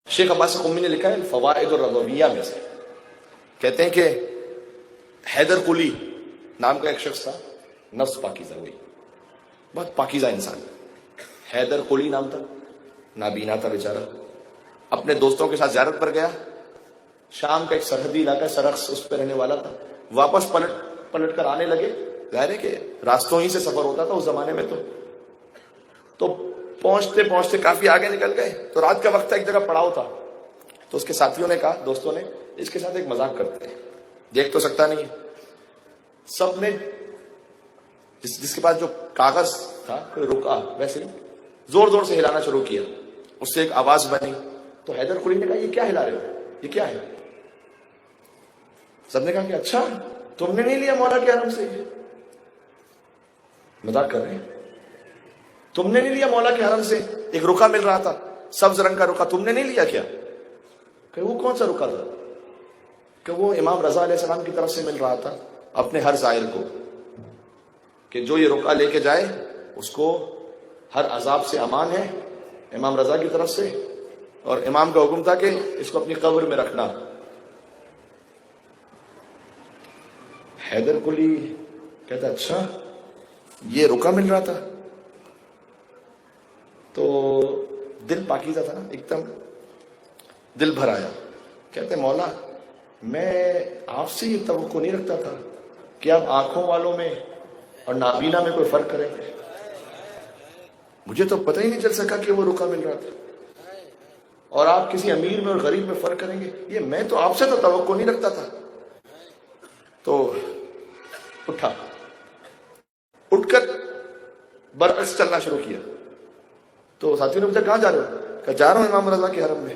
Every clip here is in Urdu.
شیخ عباس قمی نے لکھا ہے فوائد الرضویہ میں سے، کہتے ہیں کہ حیدر قلی نام کا ایک شخص تھا، نفس پاکیزہ ہوئی، بہت پاکیزہ انسان، حیدر قلی نام تھا، نابینا تھا بیچارہ، اپنے دوستوں کے ساتھ زیارت پر گیا، شام کا ایک سرحدی علاقہ سرخس اس پہ رہنے والا تھا، واپس پلٹ کر آنے لگے، ظاہر ہے کہ راستوں ہی سے سفر ہوتا تھا اس زمانے میں، تو پہنچتے پہنچتے کافی آگے نکل گئے، تو رات کا وقت تھا، ایک جگہ پڑاؤ تھا، تو اس کے ساتھیوں نے کہا، دوستوں نے، اس کے ساتھ ایک مذاق کرتے ہیں، دیکھ تو سکتا نہیں ہے، سب نے جس کے پاس جو کاغذ تھا کوئی رکا ویسے زور زور سے ہلانا شروع کیا، اس سے ایک آواز بنی، تو حیدر قلی نے کہا یہ کیا ہلا رہے ہو، یہ کیا ہے؟ سب نے کہا کہ اچھا تم نے نہیں لیا مولا کے حرم سے، مذاق کر رہے ہیں، تم نے نہیں لیا مولا کے حرم سے ایک رکا مل رہا تھا سبز رنگ کا رکا، تم نے نہیں لیا کیا؟ کہ وہ کون سا رکا تھا؟ کہ وہ امام رضا علیہ السلام کی طرف سے مل رہا تھا اپنے ہر زائر کو، کہ جو یہ رکا لے کے جائے اس کو ہر عذاب سے امان ہے امام رضا کی طرف سے، اور امام کا حکم تھا کہ اس کو اپنی قبر میں رکھنا۔ حیدر قلی کہتا اچھا یہ رکا مل رہا تھا، تو دل پاکیزہ تھا نا، ایک دم دل بھر آیا، کہتے مولا میں آپ سے یہ توقع نہیں رکھتا تھا کہ آپ آنکھوں والوں میں اور نابینا میں کوئی فرق کریں گے، مجھے تو پتہ ہی نہیں چل سکا کہ وہ رکا مل رہا تھا، اور آپ کسی امیر میں اور غریب میں فرق کریں گے، یہ میں تو آپ سے تو توقع نہیں رکھتا تھا۔ تو اٹھا، اٹھ کر برعکس چلنا شروع کیا، تو ساتھیوں نے پوچھا کہاں جا رہے ہو؟ کہا جا رہا ہوں امام رضا کے حرم میں۔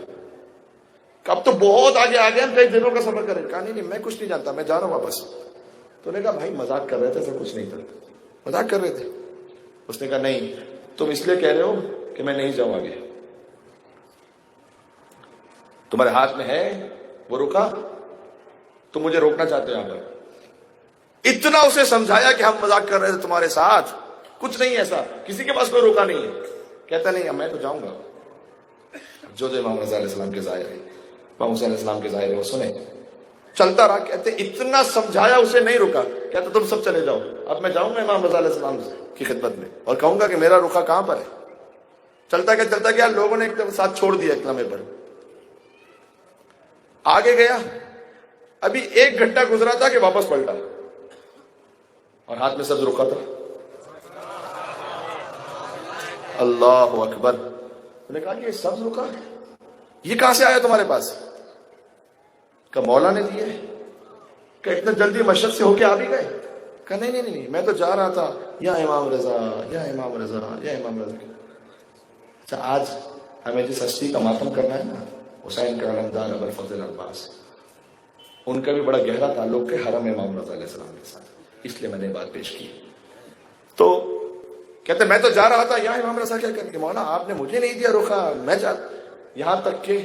اب تو بہت آگے آ گئے، ہم کئی دنوں کا سفر کریں۔ کہا نہیں میں کچھ نہیں جانتا، میں جا رہا ہوں واپس۔ تو نے کہا بھائی مذاق کر رہے تھے، سب کچھ نہیں تھا، مذاق کر رہے تھے۔ اس نے کہا نہیں تم اس لیے کہہ رہے ہو کہ میں نہیں جاؤں آگے، تمہارے ہاتھ میں ہے وہ رکا، تم مجھے روکنا چاہتے ہو یہاں پر۔ اتنا اسے سمجھایا کہ ہم مذاق کر رہے تھے تمہارے ساتھ، کچھ نہیں ایسا، کسی کے پاس کوئی رکا نہیں ہے۔ کہتا نہیں میں تو جاؤں گا، جو امام رضا علیہ السلام کے ظاہر ہے، امام حسین علیہ السلام کے ظاہر ہے وہ سنے، چلتا رہا۔ کہتے اتنا سمجھایا اسے نہیں رکا، کہتا تم سب چلے جاؤ، اب میں جاؤں گا امام رضا علیہ السلام کی خدمت میں اور کہوں گا کہ میرا رکا کہاں پر ہے۔ چلتا گیا، لوگوں نے ایک دم ساتھ چھوڑ دیا ایک لمحے پر، آگے گیا، ابھی 1 گھنٹہ گزرا تھا کہ واپس پلٹا اور ہاتھ میں سبز رکا تھا۔ اللہ اکبر۔ انہوں نے کہا کہ یہ سبز رکا یہ کہاں سے آیا تمہارے پاس؟ کہ مولا نے دیے۔ کہ اتنا جلدی مشرق سے ہو کے آ بھی گئے؟ کہ نہیں میں تو جا رہا تھا یا امام رضا یا امام رضا یا امام رضا۔ اچھا آج ہمیں جس ہستی کا ماتم کرنا ہے نا، حسین کا علمدار ابوالفضل عباس، ان کا بھی بڑا گہرا تعلق ہے حرم امام رضا علیہ السلام کے ساتھ، اس لیے میں نے بات پیش کی۔ تو کہتے میں تو جا رہا تھا، یا امام رضا کیا کریں گے مولا آپ نے مجھے نہیں دیا رخا، میں یہاں تک کہ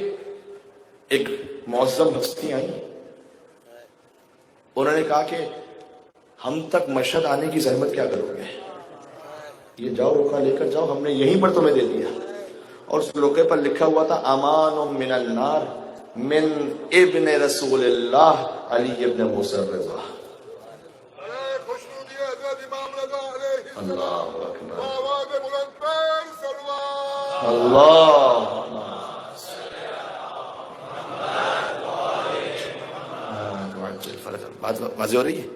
ایک معظم ہستی آئی، انہوں نے کہا کہ ہم تک مشہد آنے کی زحمت کیا کرو گے، یہ جاؤ رخا لے کر جاؤ، ہم نے یہیں پر تمہیں دے دیا۔ اور اس رخے پر لکھا ہوا تھا امان من النار من ابن رسول اللہ علی ابن موسیٰ الرضا۔ اللہ اکبر، اللہ بات واضح ہو رہی ہے۔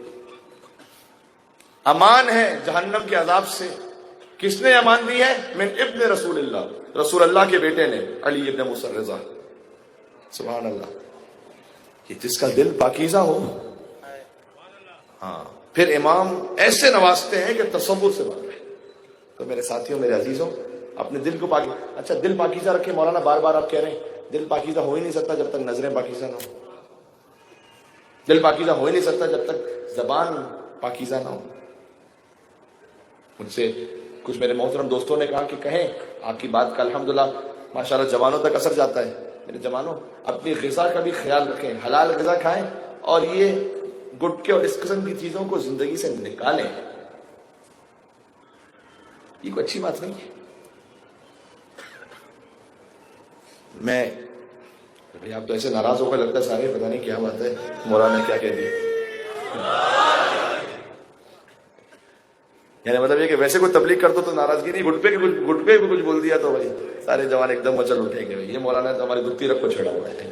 امان ہے جہنم کے عذاب سے، کس نے امان دی ہے؟ من ابن رسول اللہ، رسول اللہ کے بیٹے نے، علی ابن موسیٰ الرضا۔ سبحان اللہ۔ کہ جس کا دل پاکیزہ ہو، ہاں پھر امام ایسے نوازتے ہیں کہ تصور سے بات ہے۔ تو میرے ساتھیوں، میرے عزیزوں، اپنے دل کو اچھا دل پاکیزہ رکھے۔ مولانا بار بار آپ کہہ رہے ہیں دل پاکیزہ ہو ہی نہیں سکتا جب تک نظریں پاکیزہ نہ ہو، دل پاکیزہ ہو ہی نہیں سکتا جب تک زبان پاکیزہ نہ ہو۔ مجھ سے کچھ میرے محترم دوستوں نے کہا کہ کہیں آپ کی بات کا الحمدللہ ماشاءاللہ جوانوں تک اثر جاتا ہے۔ میرے جوانوں اپنی غذا کا بھی خیال رکھیں، حلال غذا کھائیں، اور یہ گٹکے اور اس قسم کی چیزوں کو زندگی سے نکالیں، یہ کوئی اچھی بات نہیں ہے۔ میں بھائی آپ تو ایسے ناراض ہو کر لگتا ہے سارے پتہ نہیں کیا بات ہے، مولانا نے کیا کہہ دیا. یعنی مطلب یہ کہ ویسے کوئی تبلیغ کر دو تو ناراضگی نہیں، گھٹپے بھی کچھ بول دیا تو بھائی سارے جوان ایک دم مچل اٹھیں گے. یہ مولانا تو ہماری گتی رکھ کو چھڑا ہوا ہے.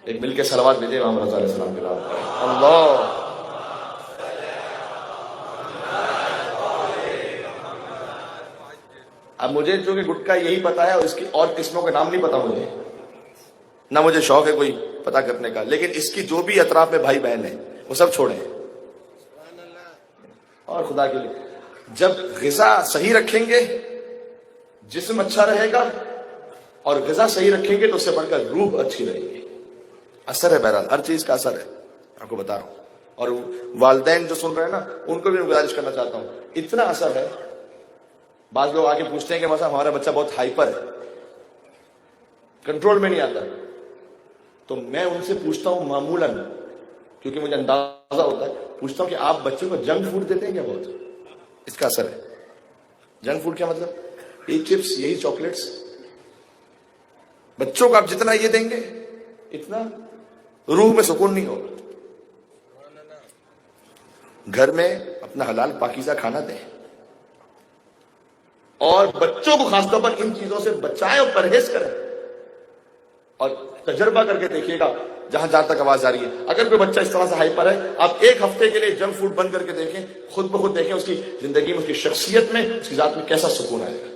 ایک مل کے صلوات بھیجے امام رضا علیہ السلام کے نام. اللہ اب مجھے چونکہ گٹکا یہی پتا ہے اور اس کی اور قسموں کے نام نہیں پتا مجھے، نہ مجھے شوق ہے کوئی پتا کرنے کا، لیکن اس کی جو بھی اطراف میں بھائی بہن ہیں وہ سب چھوڑیں. اور خدا کے لیے جب غذا صحیح رکھیں گے جسم اچھا رہے گا، اور غذا صحیح رکھیں گے تو اس سے بڑھ کر روح اچھی رہے گی. اثر ہے، بہرحال ہر چیز کا اثر ہے، آپ کو بتا رہا ہوں. اور والدین جو سن رہے ہیں نا ان کو بھی میں گزارش کرنا چاہتا ہوں، اتنا اثر ہے. بعض لوگ آگے پوچھتے ہیں کہ مثلا ہمارا بچہ بہت ہائپر ہے، کنٹرول میں نہیں آتا، تو میں ان سے پوچھتا ہوں معمولاً، کیونکہ مجھے اندازہ ہوتا ہے، پوچھتا ہوں کہ آپ بچے کو جنک فوڈ دیتے ہیں کیا؟ بہت اس کا اثر ہے. جنک فوڈ کیا مطلب؟ یہی چپس، یہی چاکلیٹس. بچوں کو آپ جتنا یہ دیں گے اتنا روح میں سکون نہیں ہوگا. گھر میں اپنا حلال پاکیزہ کھانا دیں، اور بچوں کو خاص طور پر ان چیزوں سے بچائیں اور پرہیز کریں. اور تجربہ کر کے دیکھیے گا جہاں تک آواز آ رہی ہے، اگر کوئی بچہ اس طرح سے ہائپر ہے، آپ ایک ہفتے کے لیے جنک فوڈ بند کر کے دیکھیں، خود بخود دیکھیں اس کی زندگی میں، اس کی شخصیت میں، اس کی ذات میں کیسا سکون آئے گا.